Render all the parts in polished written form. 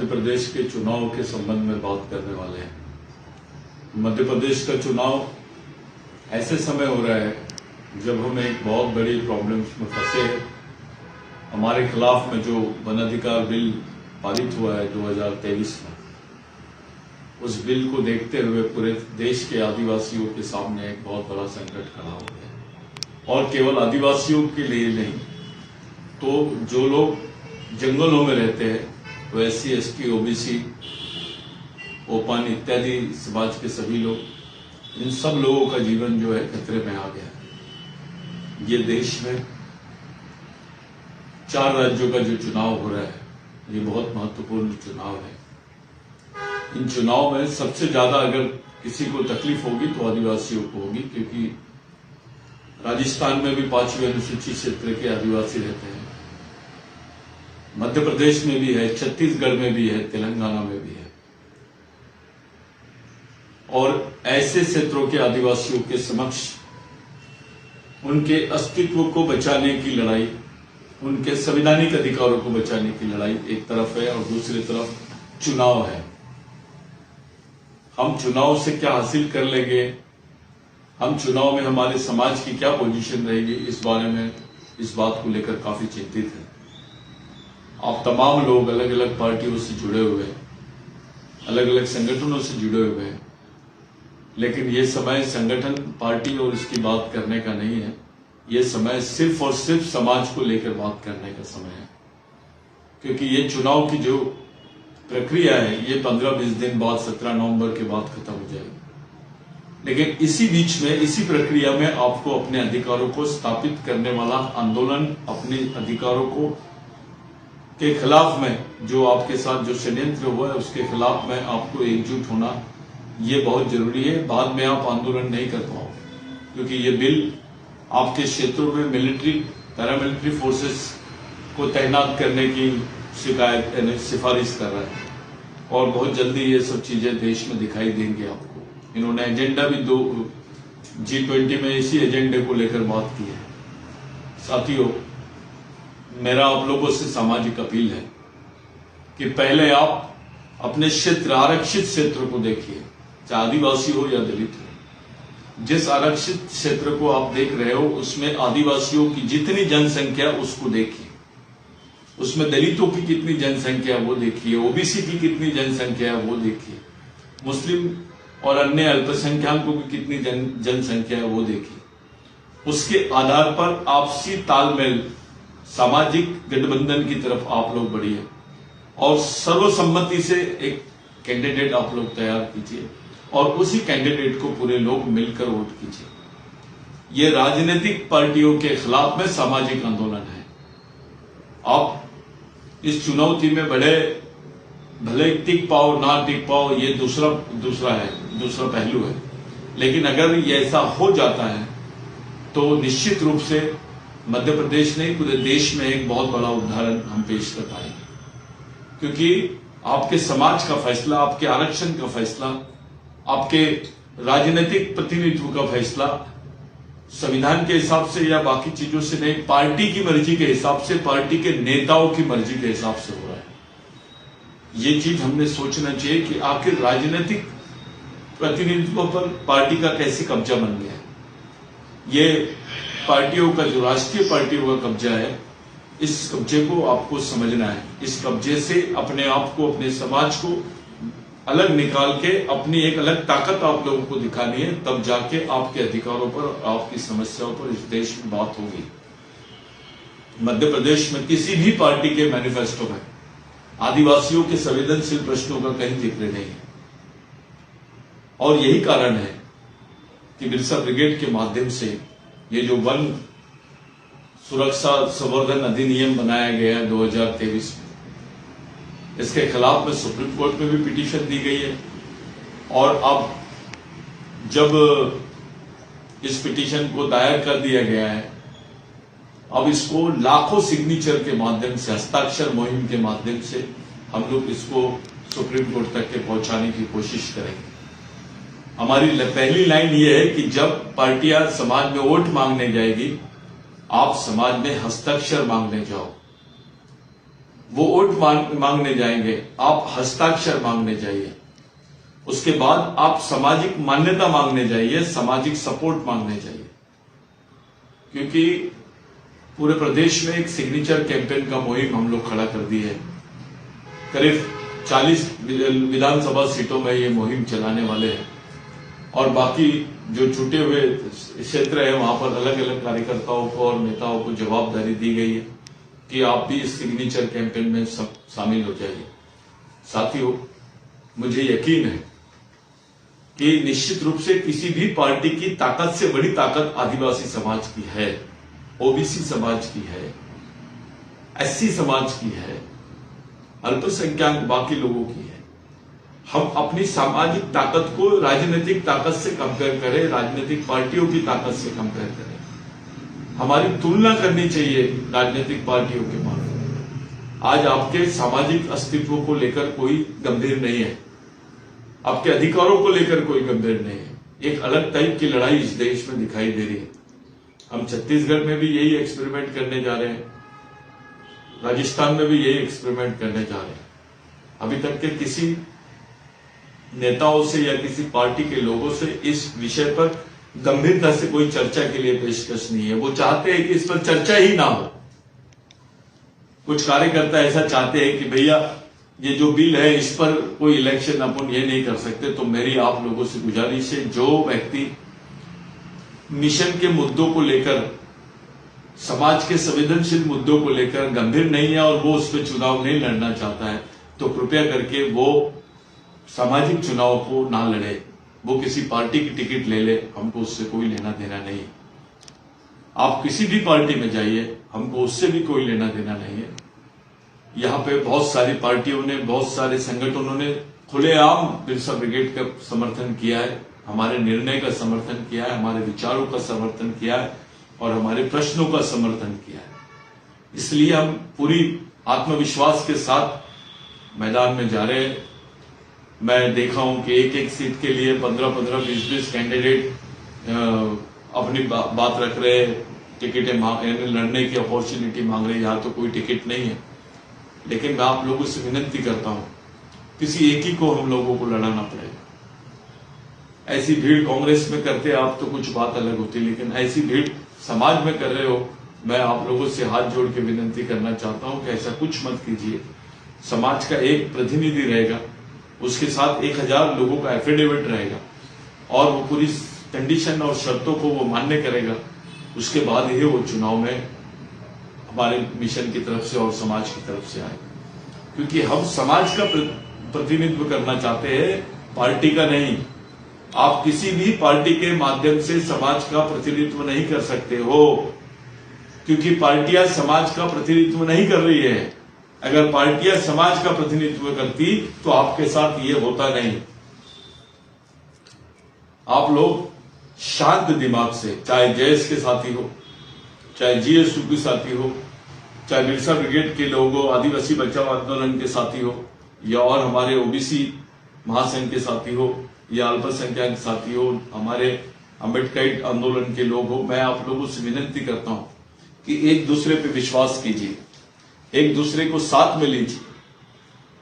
मध्य प्रदेश के चुनाव के संबंध में बात करने वाले हैं। मध्य प्रदेश का चुनाव ऐसे समय हो रहा है जब हम एक बहुत बड़ी प्रॉब्लम्स में फंसे हैं। हमारे खिलाफ में जो वन अधिकार बिल पारित हुआ है 2023 में, उस बिल को देखते हुए पूरे देश के आदिवासियों के सामने एक बहुत बड़ा संकट खड़ा हो गया। और केवल आदिवासियों के लिए नहीं, तो जो लोग जंगलों में रहते हैं, वो SC, ST, OBC, ओपन इत्यादि समाज के सभी लोग, इन सब लोगों का जीवन जो है खतरे में आ गया है। ये देश में 4 राज्यों का जो चुनाव हो रहा है, ये बहुत महत्वपूर्ण चुनाव है। इन चुनाव में सबसे ज्यादा अगर किसी को तकलीफ होगी तो आदिवासियों को होगी, क्योंकि राजस्थान में भी 5वीं अनुसूचित क्षेत्र के आदिवासी रहते हैं, मध्य प्रदेश में भी है, छत्तीसगढ़ में भी है, तेलंगाना में भी है। और ऐसे क्षेत्रों के आदिवासियों के समक्ष उनके अस्तित्व को बचाने की लड़ाई, उनके संवैधानिक अधिकारों को बचाने की लड़ाई एक तरफ है और दूसरी तरफ चुनाव है। हम चुनाव से क्या हासिल कर लेंगे, हम चुनाव में हमारे समाज की क्या पोजीशन रहेगी, इस बारे में, इस बात को लेकर काफी चिंतित है। आप तमाम लोग अलग अलग पार्टियों से जुड़े हुए हैं, अलग अलग संगठनों से जुड़े हुए हैं, लेकिन ये समय संगठन, पार्टी और इसकी बात करने का नहीं है। ये समय सिर्फ और सिर्फ समाज को लेकर बात करने का समय है, क्योंकि ये चुनाव की जो प्रक्रिया है ये 15-20 दिन बाद 17 नवंबर के बाद खत्म हो जाएगी। लेकिन इसी बीच में, इसी प्रक्रिया में आपको अपने अधिकारों को स्थापित करने वाला आंदोलन, अपने अधिकारों को के खिलाफ में जो आपके साथ जो षड्यंत्र हुआ है उसके खिलाफ में आपको एकजुट होना ये बहुत जरूरी है। बाद में आप आंदोलन नहीं कर पाओगे, क्योंकि ये बिल आपके क्षेत्रों में मिलिट्री, पैरामिलिट्री फोर्सेस को तैनात करने की शिकायत यानी सिफारिश कर रहा है, और बहुत जल्दी ये सब चीजें देश में दिखाई देंगी आपको। इन्होंने एजेंडा भी G20 में इसी एजेंडे को लेकर बात की है। साथियों, मेरा आप लोगों से सामाजिक अपील है कि पहले आप अपने क्षेत्र, आरक्षित क्षेत्र को देखिए, चाहे आदिवासी हो या दलित हो। जिस आरक्षित क्षेत्र को आप देख रहे हो उसमें आदिवासियों की जितनी जनसंख्या उसको देखिए, उसमें दलितों की कितनी जनसंख्या वो देखिए, OBC की कितनी जनसंख्या है वो देखिए, मुस्लिम और अन्य अल्पसंख्यकों की कितनी जनसंख्या है वो देखिए। उसके आधार पर आपसी तालमेल, सामाजिक गठबंधन की तरफ आप लोग बढ़िए और सर्वसम्मति से एक कैंडिडेट आप लोग तैयार कीजिए और उसी कैंडिडेट को पूरे लोग मिलकर वोट कीजिए। ये राजनीतिक पार्टियों के खिलाफ में सामाजिक आंदोलन है। आप इस चुनौती में बड़े भले टिक पाओ ना टिक पाओ, ये दूसरा पहलू है, लेकिन अगर ये ऐसा हो जाता है तो निश्चित रूप से मध्य प्रदेश नहीं पूरे देश में एक बहुत बड़ा उदाहरण हम पेश कर पाएंगे, क्योंकि आपके समाज का फैसला, आपके आरक्षण का फैसला, आपके राजनीतिक प्रतिनिधित्व का फैसला संविधान के हिसाब से या बाकी चीजों से नहीं, पार्टी की मर्जी के हिसाब से, पार्टी के नेताओं की मर्जी के हिसाब से हो रहा है। ये चीज हमने सोचना चाहिए कि आखिर राजनीतिक प्रतिनिधित्व पर पार्टी का कैसे कब्जा बन गया है। ये पार्टियों का, जो राष्ट्रीय पार्टियों का कब्जा है, इस कब्जे को आपको समझना है। इस कब्जे से अपने आप को, अपने समाज को अलग निकाल के अपनी एक अलग ताकत आप लोगों को दिखानी है, तब जाके आपके अधिकारों पर, आपकी समस्याओं पर इस देश में बात होगी। मध्य प्रदेश में किसी भी पार्टी के मैनिफेस्टो में आदिवासियों के संवेदनशील प्रश्नों का कहीं जिक्र नहीं है, और यही कारण है कि बिरसा ब्रिगेड के माध्यम से ये जो वन सुरक्षा संवर्धन अधिनियम बनाया गया है 2023 में, इसके खिलाफ में सुप्रीम कोर्ट में भी पिटीशन दी गई है। और अब जब इस पिटीशन को दायर कर दिया गया है, अब इसको लाखों सिग्नेचर के माध्यम से, हस्ताक्षर मुहिम के माध्यम से हम लोग इसको सुप्रीम कोर्ट तक के पहुंचाने की कोशिश करेंगे। हमारी पहली लाइन ये है कि जब पार्टियां समाज में वोट मांगने जाएगी, आप समाज में हस्ताक्षर मांगने जाओ। वो वोट मांगने जाएंगे, आप हस्ताक्षर मांगने जाइए। उसके बाद आप सामाजिक मान्यता मांगने जाइए, सामाजिक सपोर्ट मांगने जाइए। क्योंकि पूरे प्रदेश में एक सिग्नेचर कैंपेन का मुहिम हम लोग खड़ा कर दी है। करीब 40 विधानसभा सीटों में ये मुहिम चलाने वाले हैं और बाकी जो छूटे हुए क्षेत्र है वहां पर अलग अलग कार्यकर्ताओं को और नेताओं को जवाबदारी दी गई है कि आप भी इस सिग्नेचर कैंपेन में सब शामिल हो जाइए। साथियों, मुझे यकीन है कि निश्चित रूप से किसी भी पार्टी की ताकत से बड़ी ताकत आदिवासी समाज की है, ओबीसी समाज की है, एससी समाज की है, अल्पसंख्यक बाकी लोगों की है। हम अपनी सामाजिक ताकत को राजनीतिक ताकत से कंपेयर करें, राजनीतिक पार्टियों की ताकत से कंपेयर करें। हमारी तुलना करनी चाहिए राजनीतिक पार्टियों के माध्यम। आज आपके सामाजिक अस्तित्व को लेकर कोई गंभीर नहीं है, आपके अधिकारों को लेकर कोई गंभीर नहीं है। एक अलग टाइप की लड़ाई इस देश में दिखाई दे रही है। हम छत्तीसगढ़ में भी यही एक्सपेरिमेंट करने जा रहे हैं, राजस्थान में भी यही एक्सपेरिमेंट करने जा रहे हैं। अभी तक के किसी नेताओं से या किसी पार्टी के लोगों से इस विषय पर गंभीरता से कोई चर्चा के लिए पेशकश नहीं है। वो चाहते हैं कि इस पर चर्चा ही ना हो। कुछ कार्यकर्ता ऐसा चाहते हैं कि भैया ये जो बिल है इस पर कोई इलेक्शन अपन ये नहीं कर सकते। तो मेरी आप लोगों से गुजारिश है, जो व्यक्ति मिशन के मुद्दों को लेकर, समाज के संवेदनशील मुद्दों को लेकर गंभीर नहीं है और वो उस पर चुनाव नहीं लड़ना चाहता है, तो कृपया करके वो सामाजिक चुनाव को ना लड़े। वो किसी पार्टी की टिकट ले ले, हमको उससे कोई लेना देना नहीं। आप किसी भी पार्टी में जाइए, हमको उससे भी कोई लेना देना नहीं है। यहाँ पे बहुत सारी पार्टियों ने, बहुत सारे संगठनों ने खुलेआम बिरसा ब्रिगेड का समर्थन किया है, हमारे निर्णय का समर्थन किया है, हमारे विचारों का समर्थन किया है और हमारे प्रश्नों का समर्थन किया है। इसलिए हम पूरी आत्मविश्वास के साथ मैदान में जा रहे हैं। मैं देखा हूं कि एक एक सीट के लिए 15-15, 20-20 कैंडिडेट अपनी बात रख रहे हैं, टिकटें लड़ने की अपॉर्चुनिटी मांग रहे हैं। यहाँ तो कोई टिकट नहीं है, लेकिन मैं आप लोगों से विनती करता हूं, किसी एक ही को हम लोगों को लड़ाना पड़ेगा। ऐसी भीड़ कांग्रेस में करते आप तो कुछ बात अलग होती, लेकिन ऐसी भीड़ समाज में कर रहे हो। मैं आप लोगों से हाथ जोड़ के विनती करना चाहता हूं कि ऐसा कुछ मत कीजिए। समाज का एक प्रतिनिधि रहेगा, उसके साथ 1000 लोगों का एफिडेविट रहेगा और वो पूरी कंडीशन और शर्तों को वो मान्य करेगा। उसके बाद ही वो चुनाव में हमारे मिशन की तरफ से और समाज की तरफ से आए, क्योंकि हम समाज का प्रतिनिधित्व करना चाहते हैं, पार्टी का नहीं। आप किसी भी पार्टी के माध्यम से समाज का प्रतिनिधित्व नहीं कर सकते हो, क्योंकि पार्टियां समाज का प्रतिनिधित्व नहीं कर रही है। अगर पार्टियां समाज का प्रतिनिधित्व करती तो आपके साथ ये होता नहीं। आप लोग शांत दिमाग से, चाहे जेएस के साथी हो, चाहे जीएसयू के साथी हो, चाहे बिरसा ब्रिगेड के लोग हो, आदिवासी बचाओ आंदोलन के साथी हो, या और हमारे ओबीसी महासंघ के साथी हो, या अल्पसंख्यक साथी हो, हमारे अम्बेडकर आंदोलन के लोग हो, मैं आप लोगों से विनती करता हूं कि एक दूसरे पे विश्वास कीजिए, एक दूसरे को साथ में लीजिए,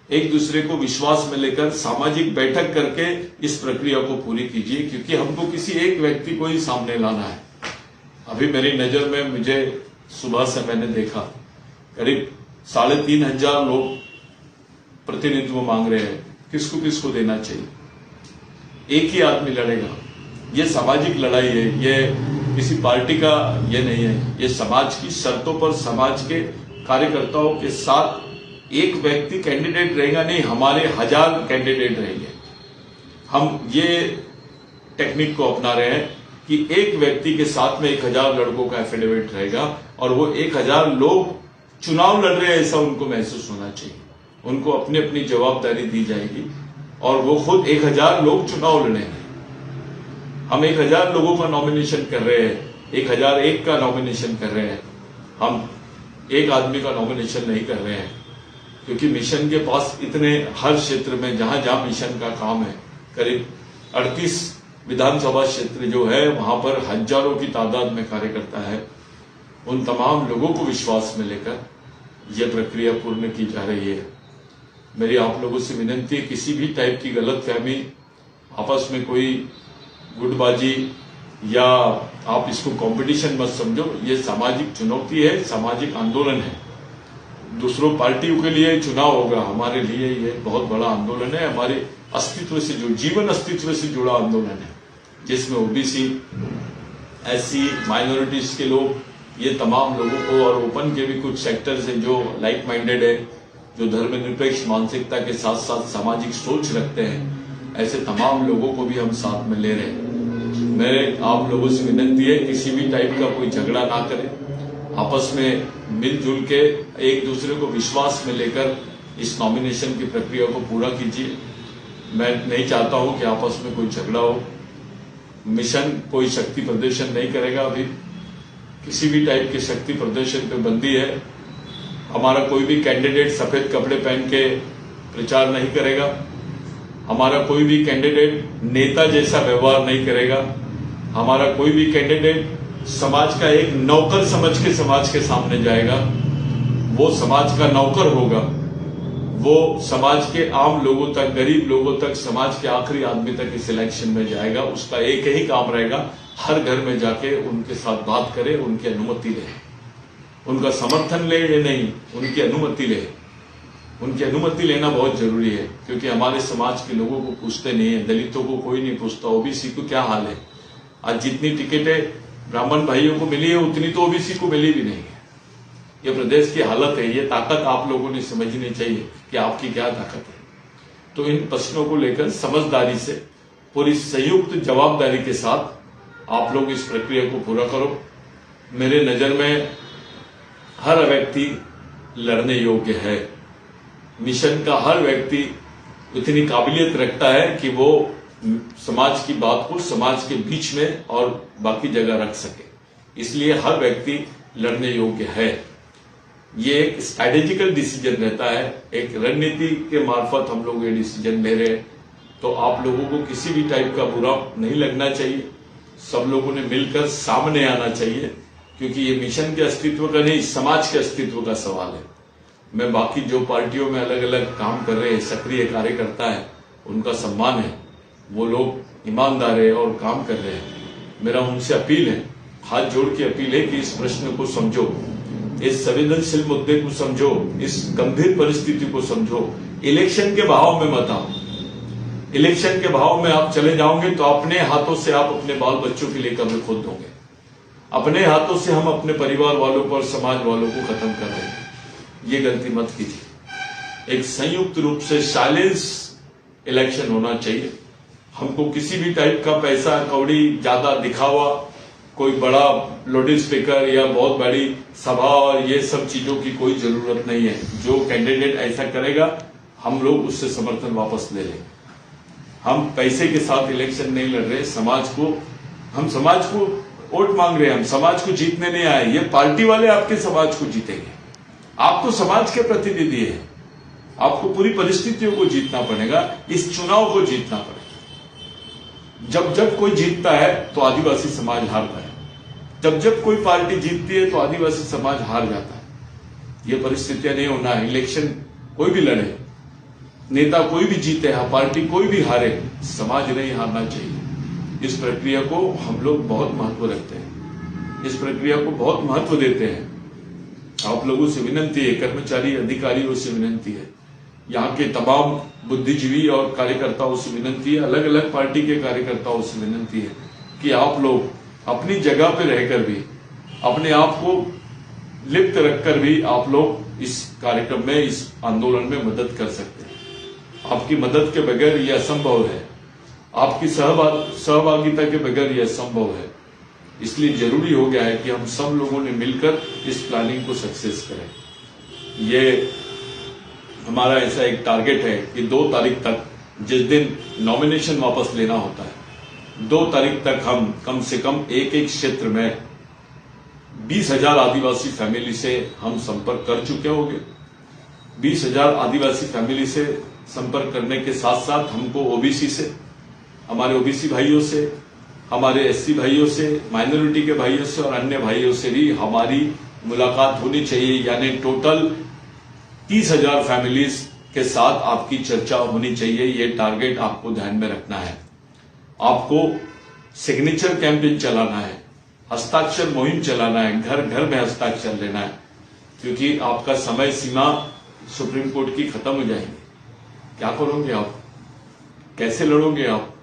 एक दूसरे को विश्वास में लेकर सामाजिक बैठक करके इस प्रक्रिया को पूरी कीजिए, क्योंकि हमको किसी एक व्यक्ति को ही सामने लाना है। अभी मेरी नजर में, मुझे सुबह से मैंने देखा करीब 3500 लोग प्रतिनिधित्व मांग रहे हैं। किसको किसको देना चाहिए? एक ही आदमी लड़ेगा। ये सामाजिक लड़ाई है, ये किसी पार्टी का ये नहीं है। ये समाज की शर्तों पर समाज के कार्यकर्ताओं के साथ एक व्यक्ति कैंडिडेट रहेगा नहीं, हमारे 1000 कैंडिडेट रहेंगे। हम ये टेक्निक को अपना रहे हैं कि एक व्यक्ति के साथ में 1000 लड़कों का एफिडेविट रहेगा और वो 1000 लोग चुनाव लड़ रहे हैं ऐसा उनको महसूस होना चाहिए। उनको अपनी अपनी जवाबदारी दी जाएगी और वो खुद 1000 लोग चुनाव लड़ेंगे। हम 1000 लोगों का नॉमिनेशन कर रहे हैं, 1001 का नॉमिनेशन कर रहे हैं। हम एक आदमी का नॉमिनेशन नहीं कर रहे हैं, क्योंकि मिशन के पास इतने हर क्षेत्र में जहां जहां मिशन का काम है, करीब 38 विधानसभा क्षेत्र जो है वहां पर हजारों की तादाद में कार्यकर्ता है। उन तमाम लोगों को विश्वास में लेकर यह प्रक्रिया पूर्ण की जा रही है। मेरी आप लोगों से विनती है, किसी भी टाइप की गलतफहमी, आपस में कोई गुटबाजी या आप इसको कंपटीशन मत समझो। ये सामाजिक चुनौती है, सामाजिक आंदोलन है। दूसरों पार्टियों के लिए चुनाव होगा, हमारे लिए ये बहुत बड़ा आंदोलन है, हमारे अस्तित्व से जो जीवन अस्तित्व से जुड़ा आंदोलन है, जिसमें ओबीसी, एससी, माइनॉरिटीज के लोग, ये तमाम लोगों को, और ओपन के भी कुछ सेक्टर्स हैं जो लाइक माइंडेड है, जो धर्मनिरपेक्ष मानसिकता के साथ साथ सामाजिक सोच रखते हैं, ऐसे तमाम लोगों को भी हम साथ में ले रहे हैं। मेरे आप लोगों से विनती है, किसी भी टाइप का कोई झगड़ा ना करें, आपस में मिलजुल के एक दूसरे को विश्वास में लेकर इस नॉमिनेशन की प्रक्रिया को पूरा कीजिए। मैं नहीं चाहता हूं कि आपस में कोई झगड़ा हो। मिशन कोई शक्ति प्रदर्शन नहीं करेगा, अभी किसी भी टाइप के शक्ति प्रदर्शन पे बंदी है। हमारा कोई भी कैंडिडेट सफेद कपड़े पहन के प्रचार नहीं करेगा, हमारा कोई भी कैंडिडेट नेता जैसा व्यवहार नहीं करेगा, हमारा कोई भी कैंडिडेट समाज का एक नौकर समझ के समाज के सामने जाएगा। वो समाज का नौकर होगा, वो समाज के आम लोगों तक, गरीब लोगों तक, समाज के आखिरी आदमी तक इस इलेक्शन में जाएगा। उसका एक ही काम रहेगा, हर घर में जाके उनके साथ बात करे, उनकी अनुमति ले, उनका समर्थन ले या नहीं, उनकी अनुमति ले। उनकी अनुमति लेना बहुत जरूरी है, क्योंकि हमारे समाज के लोगों को पूछते नहीं है, दलितों को कोई नहीं पूछता, ओबीसी को क्या हाल है। आज जितनी टिकटें ब्राह्मण भाइयों को मिली है, उतनी तो ओबीसी को मिली भी नहीं है। ये प्रदेश की हालत है। ये ताकत आप लोगों ने समझनी चाहिए कि आपकी क्या ताकत है। तो इन प्रश्नों को लेकर समझदारी से, पूरी संयुक्त जवाबदारी के साथ आप लोग इस प्रक्रिया को पूरा करो। मेरे नजर में हर व्यक्ति लड़ने योग्य है। मिशन का हर व्यक्ति इतनी काबिलियत रखता है कि वो समाज की बात को समाज के बीच में और बाकी जगह रख सके। इसलिए हर व्यक्ति लड़ने योग्य है। ये एक स्ट्रैटेजिकल डिसीजन रहता है, एक रणनीति के मार्फत हम लोग ये डिसीजन ले रहे हैं। तो आप लोगों को किसी भी टाइप का बुरा नहीं लगना चाहिए, सब लोगों ने मिलकर सामने आना चाहिए, क्योंकि ये मिशन के अस्तित्व का नहीं, समाज के अस्तित्व का सवाल है। मैं बाकी जो पार्टियों में अलग अलग काम कर रहे हैं, सक्रिय कार्यकर्ता है, उनका सम्मान है, वो लोग ईमानदार है और काम कर रहे हैं। मेरा उनसे अपील है, हाथ जोड़ के अपील है कि इस प्रश्न को समझो, इस संवेदनशील मुद्दे को समझो, इस गंभीर परिस्थिति को समझो। इलेक्शन के भाव में मत आओ। इलेक्शन के भाव में आप चले जाओगे तो अपने हाथों से आप अपने बाल बच्चों के लिए कब्र खोद दोगे। अपने हाथों से हम अपने परिवार वालों को और समाज वालों को खत्म कर देंगे। ये गलती मत कीजिए। एक संयुक्त रूप से साइलेंस इलेक्शन होना चाहिए। हमको किसी भी टाइप का पैसा कौड़ी, ज्यादा दिखावा, कोई बड़ा लाउड स्पीकर या बहुत बड़ी सभा और ये सब चीजों की कोई जरूरत नहीं है। जो कैंडिडेट ऐसा करेगा, हम लोग उससे समर्थन वापस ले लेंगे। हम पैसे के साथ इलेक्शन नहीं लड़ रहे। हम समाज को वोट मांग रहे हैं, हम समाज को जीतने नहीं आए। ये पार्टी वाले आपके समाज को जीतेंगे। आप तो समाज के प्रतिनिधि हैं, आपको पूरी परिस्थितियों को जीतना पड़ेगा, इस चुनाव को जीतना पड़ेगा। जब कोई जीतता है तो आदिवासी समाज हारता है, जब कोई पार्टी जीतती है तो आदिवासी समाज हार जाता है। ये परिस्थितियां नहीं होना है। इलेक्शन कोई भी लड़े, नेता कोई भी जीते, पार्टी कोई भी हारे, समाज नहीं हारना चाहिए। इस प्रक्रिया को हम लोग बहुत महत्व रखते हैं, इस प्रक्रिया को बहुत महत्व देते हैं। आप लोगों से विनती है, कर्मचारी अधिकारियों से विनती है, यहाँ के तमाम बुद्धिजीवी और कार्यकर्ताओं से विनती है, अलग अलग पार्टी के कार्यकर्ताओं से विनती है कि आप लोग अपनी जगह पे रहकर भी, अपने आप को लिप्त रखकर भी आप लोग इस कार्यक्रम में, इस आंदोलन में मदद कर सकते हैं। आपकी मदद के बगैर यह असंभव है, आपकी सहभागिता के बगैर यह असंभव है। इसलिए जरूरी हो गया है कि हम सब लोगों ने मिलकर इस प्लानिंग को सक्सेस करें। ये हमारा ऐसा एक टारगेट है कि 2 तारीख तक, जिस दिन नॉमिनेशन वापस लेना होता है, 2 तारीख तक हम कम से कम एक क्षेत्र में 20,000 आदिवासी फैमिली से हम संपर्क कर चुके होंगे। 20,000 आदिवासी फैमिली से संपर्क करने के साथ साथ हमको ओबीसी से, हमारे ओबीसी भाइयों से, हमारे एससी भाइयों से, माइनॉरिटी के भाइयों से और अन्य भाइयों से भी हमारी मुलाकात होनी चाहिए। यानी टोटल 30,000 फैमिलीज के साथ आपकी चर्चा होनी चाहिए। ये टारगेट आपको ध्यान में रखना है। आपको सिग्नेचर कैंपेन चलाना है, हस्ताक्षर मुहिम चलाना है, घर घर में हस्ताक्षर लेना है, क्योंकि आपका समय सीमा सुप्रीम कोर्ट की खत्म हो जाएगी। क्या करोगे आप? कैसे लड़ोगे आप?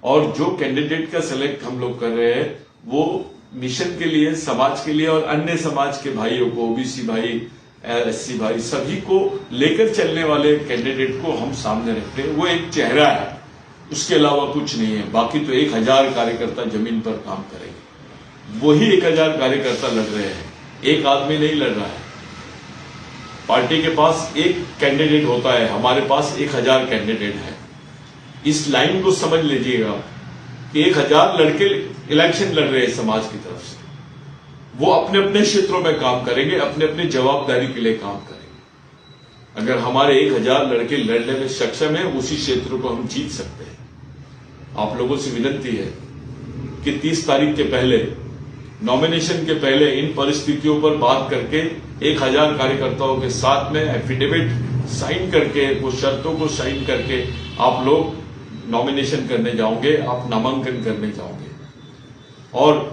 और जो कैंडिडेट का सिलेक्ट हम लोग कर रहे हैं वो मिशन के लिए, समाज के लिए और अन्य समाज के भाइयों को, ओबीसी भाई, एससी भाई, सभी को लेकर चलने वाले कैंडिडेट को हम सामने रखते हैं। वो एक चेहरा है, उसके अलावा कुछ नहीं है। बाकी तो 1,000 कार्यकर्ता जमीन पर काम करेंगे। वही 1,000 कार्यकर्ता लड़ रहे हैं, एक आदमी नहीं लड़ रहा है। पार्टी के पास एक कैंडिडेट होता है, हमारे पास 1,000 कैंडिडेट है। इस लाइन को समझ लीजिएगा कि 1,000 लड़के इलेक्शन लड़ रहे हैं समाज की तरफ से। वो अपने अपने क्षेत्रों में काम करेंगे, अपने अपने जवाबदारी के लिए काम करेंगे। अगर हमारे 1,000 लड़के लड़ने में सक्षम है, उसी क्षेत्र को हम जीत सकते हैं। आप लोगों से विनती है कि 30 तारीख के पहले, नॉमिनेशन के पहले इन परिस्थितियों पर बात करके 1,000 कार्यकर्ताओं के साथ में एफिडेविट साइन करके, वो शर्तों को साइन करके आप लोग नॉमिनेशन करने जाओगे, आप नामांकन करने जाओगे। और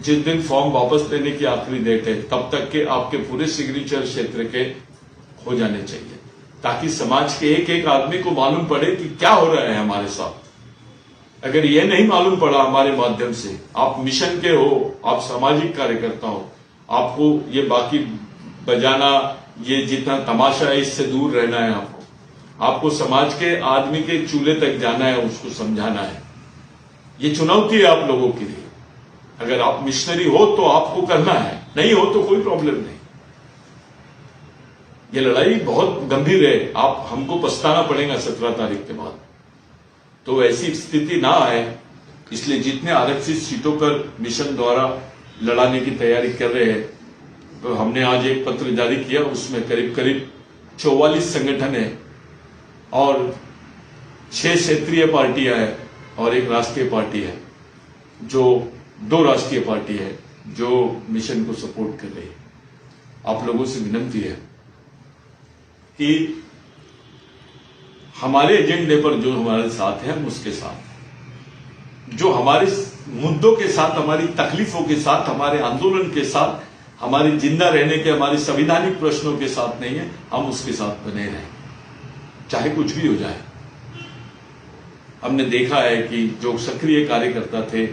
जिस दिन फॉर्म वापस देने की आखिरी डेट है, तब तक के आपके पूरे सिग्नेचर क्षेत्र के हो जाने चाहिए, ताकि समाज के एक एक आदमी को मालूम पड़े कि क्या हो रहा है हमारे साथ। अगर ये नहीं मालूम पड़ा हमारे माध्यम से, आप मिशन के हो, आप सामाजिक कार्यकर्ता हो, आपको ये बाकी बजाना, ये जितना तमाशा है, इससे दूर रहना है। आपको समाज के आदमी के चूल्हे तक जाना है, उसको समझाना है। ये चुनौती है आप लोगों के लिए। अगर आप मिशनरी हो तो आपको करना है, नहीं हो तो कोई प्रॉब्लम नहीं। ये लड़ाई बहुत गंभीर है, आप हमको पछताना पड़ेगा 17 तारीख के बाद। तो ऐसी स्थिति ना आए, इसलिए जितने आरक्षित सीटों पर मिशन द्वारा लड़ाने की तैयारी कर रहे हैं, तो हमने आज एक पत्र जारी किया, उसमें करीब करीब 44 संगठन है और 6 क्षेत्रीय पार्टियां हैं और एक राष्ट्रीय पार्टी है, जो 2 राष्ट्रीय पार्टी है जो मिशन को सपोर्ट कर रही है। आप लोगों से विनती है कि हमारे एजेंडे पर जो हमारे साथ है, हम उसके साथ हैं। जो हमारे मुद्दों के साथ, हमारी तकलीफों के साथ, हमारे आंदोलन के साथ, हमारे जिंदा रहने के, हमारे संवैधानिक प्रश्नों के साथ नहीं है, हम उसके साथ बने रहें, चाहे कुछ भी हो जाए। हमने देखा है कि जो सक्रिय कार्यकर्ता थे,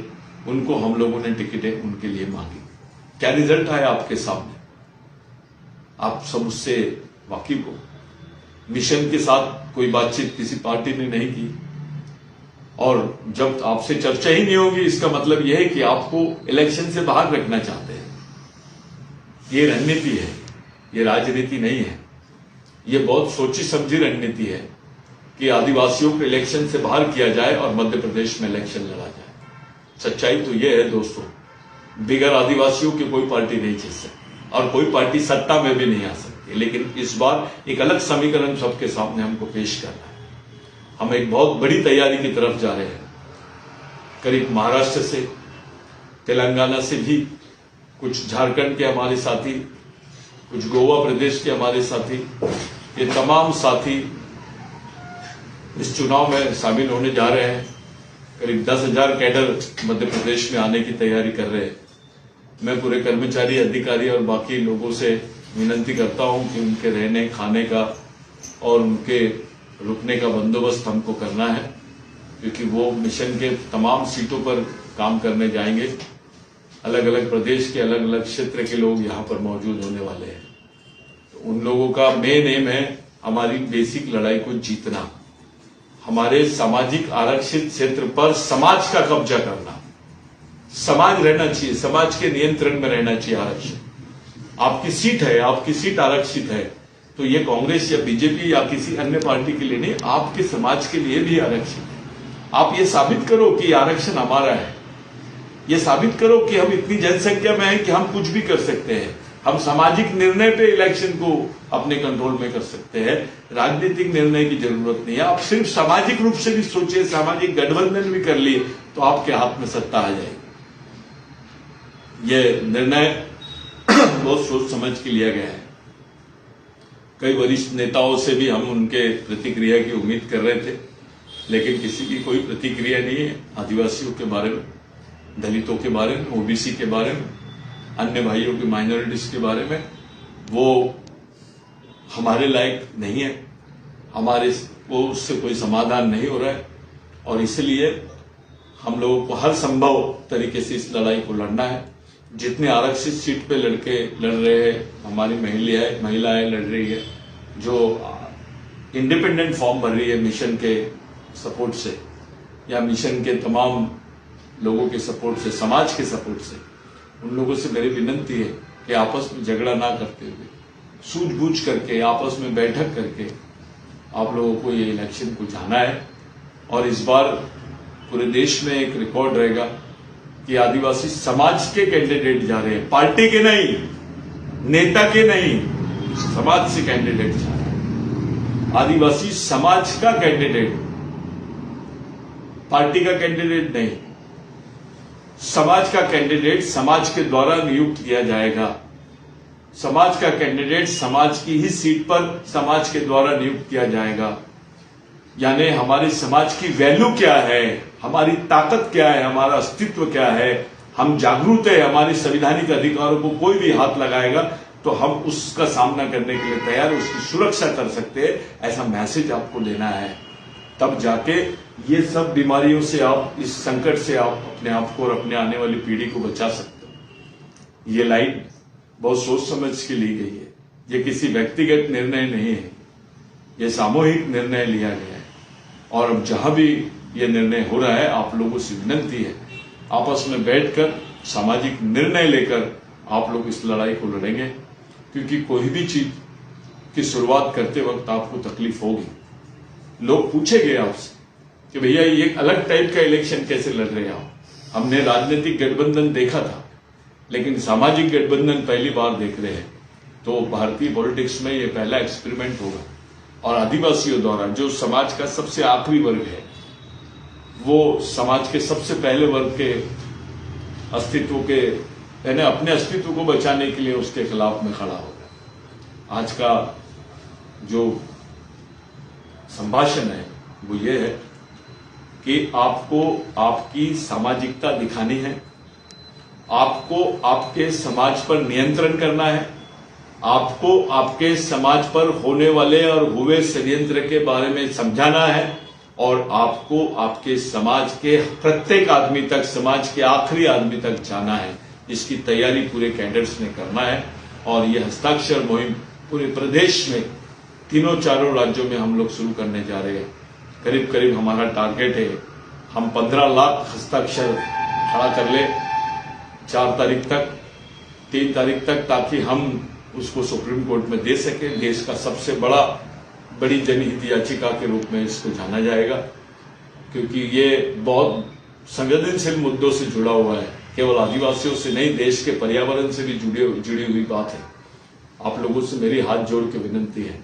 उनको हम लोगों ने टिकटें उनके लिए मांगी। क्या रिजल्ट आया आपके सामने? आप सब उससे वाकिफ हो। मिशन के साथ कोई बातचीत किसी पार्टी ने नहीं की, और जब आपसे चर्चा ही नहीं होगी, इसका मतलब यह है कि आपको इलेक्शन से बाहर रखना चाहते हैं। ये रणनीति है, ये राजनीति नहीं है। ये बहुत सोची समझी रणनीति है कि आदिवासियों को इलेक्शन से बाहर किया जाए और मध्य प्रदेश में इलेक्शन लड़ा जाए। सच्चाई तो यह है दोस्तों, बिगर आदिवासियों की कोई पार्टी नहीं जीत सकती और कोई पार्टी सत्ता में भी नहीं आ सकती। लेकिन इस बार एक अलग समीकरण सबके सामने हमको पेश करना है। हम एक बहुत बड़ी तैयारी की तरफ जा रहे हैं। करीब महाराष्ट्र से, तेलंगाना से भी, कुछ झारखंड के हमारे साथी, कुछ गोवा प्रदेश के हमारे साथी, ये तमाम साथी इस चुनाव में शामिल होने जा रहे हैं। करीब 10,000 कैडर मध्य प्रदेश में आने की तैयारी कर रहे हैं। मैं पूरे कर्मचारी, अधिकारी और बाकी लोगों से विनती करता हूं कि उनके रहने, खाने का और उनके रुकने का बंदोबस्त हमको करना है, क्योंकि वो मिशन के तमाम सीटों पर काम करने जाएंगे। अलग अलग प्रदेश के अलग अलग क्षेत्र के लोग यहाँ पर मौजूद होने वाले हैं। तो उन लोगों का मेन एम है हमारी बेसिक लड़ाई को जीतना, हमारे सामाजिक आरक्षित क्षेत्र पर समाज का कब्जा करना। समाज रहना चाहिए, समाज के नियंत्रण में रहना चाहिए आरक्षण। आपकी सीट है, आपकी सीट आरक्षित है, तो ये कांग्रेस या बीजेपी या किसी अन्य पार्टी के लिए नहीं, आपके समाज के लिए भी आरक्षण है। आप ये साबित करो कि आरक्षण हमारा है, ये साबित करो कि हम इतनी जनसंख्या में हैं कि हम कुछ भी कर सकते हैं। हम सामाजिक निर्णय पे इलेक्शन को अपने कंट्रोल में कर सकते हैं, राजनीतिक निर्णय की जरूरत नहीं है। आप सिर्फ सामाजिक रूप से भी सोचिए, सामाजिक गठबंधन भी कर लिए तो आपके हाथ में सत्ता आ जाएगी। ये निर्णय बहुत सोच समझ के लिया गया है। कई वरिष्ठ नेताओं से भी हम उनके प्रतिक्रिया की उम्मीद कर रहे थे, लेकिन किसी की कोई प्रतिक्रिया नहीं है। आदिवासियों के बारे में, दलितों के बारे में, ओबीसी के बारे में, अन्य भाइयों की माइनॉरिटीज के बारे में वो हमारे लायक नहीं है, हमारे को उससे कोई समाधान नहीं हो रहा है। और इसलिए हम लोगों को हर संभव तरीके से इस लड़ाई को लड़ना है। जितने आरक्षित सीट पे लड़के लड़ रहे हैं, हमारी महिलाएं लड़ रही है, जो इंडिपेंडेंट फॉर्म भर रही है मिशन के सपोर्ट से या मिशन के तमाम लोगों के सपोर्ट से, समाज के सपोर्ट से, उन लोगों से मेरी विनती है कि आपस में झगड़ा ना करते हुए सूझबूझ करके आपस में बैठक करके आप लोगों को ये इलेक्शन को जाना है। और इस बार पूरे देश में एक रिकॉर्ड रहेगा कि आदिवासी समाज के कैंडिडेट जा रहे हैं, पार्टी के नहीं, नेता के नहीं, समाज से कैंडिडेट जा रहे हैं। आदिवासी समाज का कैंडिडेट, पार्टी का कैंडिडेट नहीं, समाज का कैंडिडेट समाज के द्वारा नियुक्त किया जाएगा। समाज का कैंडिडेट समाज की ही सीट पर समाज के द्वारा नियुक्त किया जाएगा। यानी हमारे समाज की वैल्यू क्या है, हमारी ताकत क्या है, हमारा अस्तित्व क्या है, हम जागरूक है, हमारे संवैधानिक अधिकारों को कोई भी हाथ लगाएगा तो हम उसका सामना करने के लिए तैयार, उसकी सुरक्षा कर सकते हैं, ऐसा मैसेज आपको देना है। तब जाके ये सब बीमारियों से आप, इस संकट से आप अपने आप को और अपने आने वाली पीढ़ी को बचा सकते हो। ये लाइन बहुत सोच समझ के ली गई है, ये किसी व्यक्तिगत निर्णय नहीं है, ये सामूहिक निर्णय लिया गया है। और अब जहां भी ये निर्णय हो रहा है, आप लोगों से विनती है, आपस में बैठकर सामाजिक निर्णय लेकर आप लोग इस लड़ाई को लड़ेंगे। क्योंकि कोई भी चीज की शुरुआत करते वक्त आपको तकलीफ होगी। लोग पूछेंगे आपसे कि भैया ये अलग टाइप का इलेक्शन कैसे लड़ रहे हैं आप? हमने राजनीतिक गठबंधन देखा था, लेकिन सामाजिक गठबंधन पहली बार देख रहे हैं। तो भारतीय पॉलिटिक्स में ये पहला एक्सपेरिमेंट होगा। और आदिवासियों द्वारा, जो समाज का सबसे आखिरी वर्ग है, वो समाज के सबसे पहले वर्ग के अस्तित्व के, यानी अपने अस्तित्व को बचाने के लिए उसके खिलाफ में खड़ा होगा। आज का जो संभाषण है वो ये है कि आपको आपकी सामाजिकता दिखानी है, आपको आपके समाज पर नियंत्रण करना है, आपको आपके समाज पर होने वाले और हुए षड्यंत्र के बारे में समझाना है, और आपको आपके समाज के प्रत्येक आदमी तक, समाज के आखिरी आदमी तक जाना है। इसकी तैयारी पूरे कैडर्स ने करना है। और ये हस्ताक्षर मुहिम पूरे प्रदेश में, तीनों चारों राज्यों में हम लोग शुरू करने जा रहे हैं। करीब करीब हमारा टारगेट है, हम 15 लाख हस्ताक्षर खड़ा कर ले 4 तारीख तक, 3 तारीख तक, ताकि हम उसको सुप्रीम कोर्ट में दे सके। देश का सबसे बड़ी जनहित याचिका के रूप में इसको जाना जाएगा, क्योंकि ये बहुत संवेदनशील मुद्दों से जुड़ा हुआ है। केवल आदिवासियों से नहीं, देश के पर्यावरण से भी जुड़ी हुई बात है। आप लोगों से मेरी हाथ जोड़ के विनती है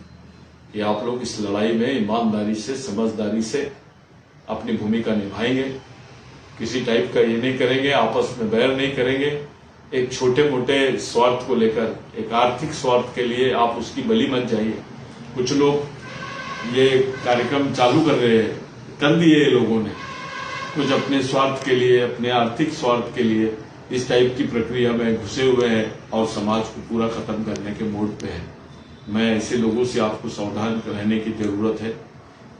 कि आप लोग इस लड़ाई में ईमानदारी से, समझदारी से अपनी भूमिका निभाएंगे। किसी टाइप का ये नहीं करेंगे, आपस में बैर नहीं करेंगे। एक छोटे मोटे स्वार्थ को लेकर, एक आर्थिक स्वार्थ के लिए आप उसकी बलि मत जाइए। कुछ लोग ये कार्यक्रम चालू कर दिए लोगों ने, कुछ अपने स्वार्थ के लिए, अपने आर्थिक स्वार्थ के लिए इस टाइप की प्रक्रिया में घुसे हुए हैं और समाज को पूरा खत्म करने के मोड पे है। मैं ऐसे लोगों से आपको सावधान रहने की जरूरत है।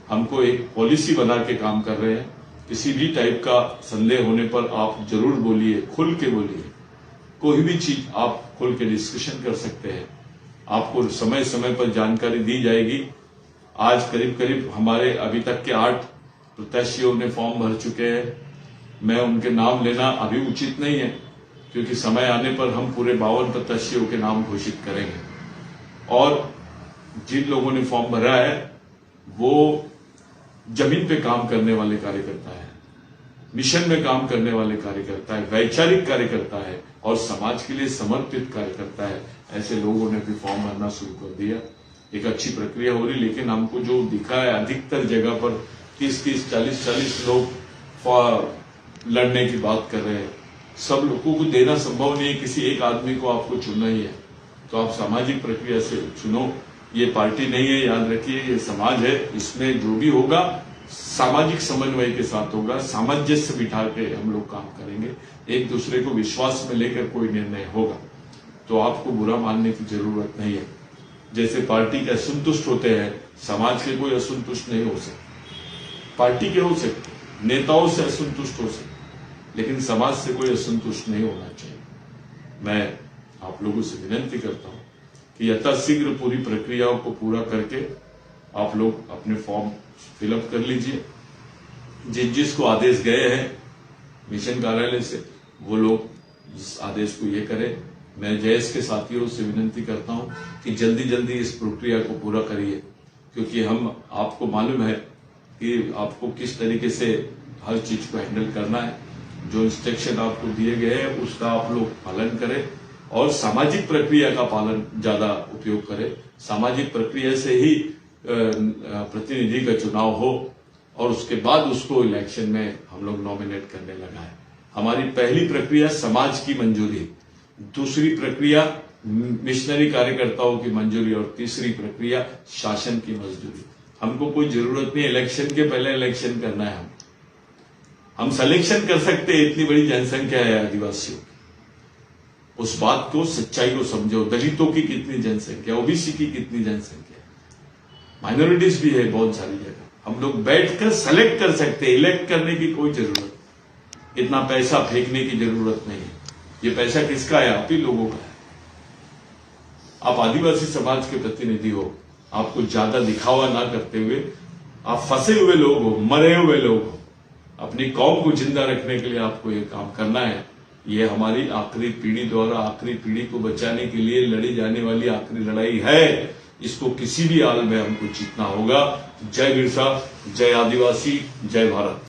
हमको एक पॉलिसी बना के काम कर रहे हैं। किसी भी टाइप का संदेह होने पर आप जरूर बोलिए, खुल के बोलिए। कोई भी चीज आप खुल के डिस्कशन कर सकते हैं। आपको समय समय पर जानकारी दी जाएगी। आज करीब करीब हमारे अभी तक के 8 प्रत्याशियों ने फॉर्म भर चुके हैं। मैं उनके नाम लेना अभी उचित नहीं है, क्योंकि समय आने पर हम पूरे 52 प्रत्याशियों के नाम घोषित करेंगे। और जिन लोगों ने फॉर्म भरा है वो जमीन पे काम करने वाले कार्यकर्ता है, मिशन में काम करने वाले कार्यकर्ता है, वैचारिक कार्यकर्ता है और समाज के लिए समर्पित कार्यकर्ता है। ऐसे लोगों ने भी फॉर्म भरना शुरू कर दिया। एक अच्छी प्रक्रिया हो रही, लेकिन हमको जो दिखा है अधिकतर जगह पर 30-30, 40-40 लोग लड़ने की बात कर रहे हैं। सब लोगों को देना संभव नहीं है, किसी एक आदमी को आपको चुनना ही है। तो आप सामाजिक प्रक्रिया से चुनो ये पार्टी नहीं है, याद रखिए, ये समाज है। इसमें जो भी होगा सामाजिक समन्वय के साथ होगा, सामंजस्य बिठा के हम लोग काम करेंगे, एक दूसरे को विश्वास में लेकर कोई निर्णय होगा। तो आपको बुरा मानने की जरूरत नहीं है। जैसे पार्टी के असंतुष्ट होते हैं, समाज के कोई असंतुष्ट नहीं हो सकते। पार्टी के हो सकते, नेताओं से असंतुष्ट हो सकते, लेकिन समाज से कोई असंतुष्ट नहीं होना चाहिए। मैं आप लोगों से विनती करता हूं कि यथाशीघ्र पूरी प्रक्रियाओं को पूरा करके आप लोग अपने फॉर्म फिलअप कर लीजिए। जिसको आदेश गए हैं मिशन कार्यालय से, वो लोग इस आदेश को ये करें। मैं जेएस के साथियों से विनती करता हूं कि जल्दी जल्दी इस प्रक्रिया को पूरा करिए, क्योंकि आपको मालूम है कि आपको किस तरीके से हर चीज को हैंडल करना है। जो इंस्ट्रक्शन आपको दिए गए हैं उसका आप लोग पालन करें और सामाजिक प्रक्रिया का पालन ज्यादा उपयोग करें। सामाजिक प्रक्रिया से ही प्रतिनिधि का चुनाव हो और उसके बाद उसको इलेक्शन में हम लोग नॉमिनेट करने लगा है। हमारी पहली प्रक्रिया समाज की मंजूरी, दूसरी प्रक्रिया मिशनरी कार्यकर्ताओं की मंजूरी और तीसरी प्रक्रिया शासन की मंजूरी। हमको कोई जरूरत नहीं इलेक्शन के पहले इलेक्शन करना है। हम सिलेक्शन कर सकते हैं, इतनी बड़ी जनसंख्या है आदिवासियों की। उस बात को, सच्चाई को समझो। दलितों की कितनी जनसंख्या, ओबीसी की कितनी जनसंख्या, माइनॉरिटीज भी है बहुत सारी जगह। हम लोग बैठकर सेलेक्ट कर सकते हैं, इलेक्ट करने की कोई जरूरत, इतना पैसा फेंकने की जरूरत नहीं है। ये पैसा किसका है? आप ही लोगों का है। आप आदिवासी समाज के प्रतिनिधि हो, आपको ज्यादा दिखावा ना करते हुए, आप फंसे हुए लोग हो, मरे हुए लोग हो, अपनी कौम को जिंदा रखने के लिए आपको ये काम करना है। ये हमारी आखिरी पीढ़ी द्वारा आखिरी पीढ़ी को बचाने के लिए लड़ी जाने वाली आखिरी लड़ाई है। इसको किसी भी हाल में हमको जीतना होगा। जय बिरसा, जय आदिवासी, जय भारत।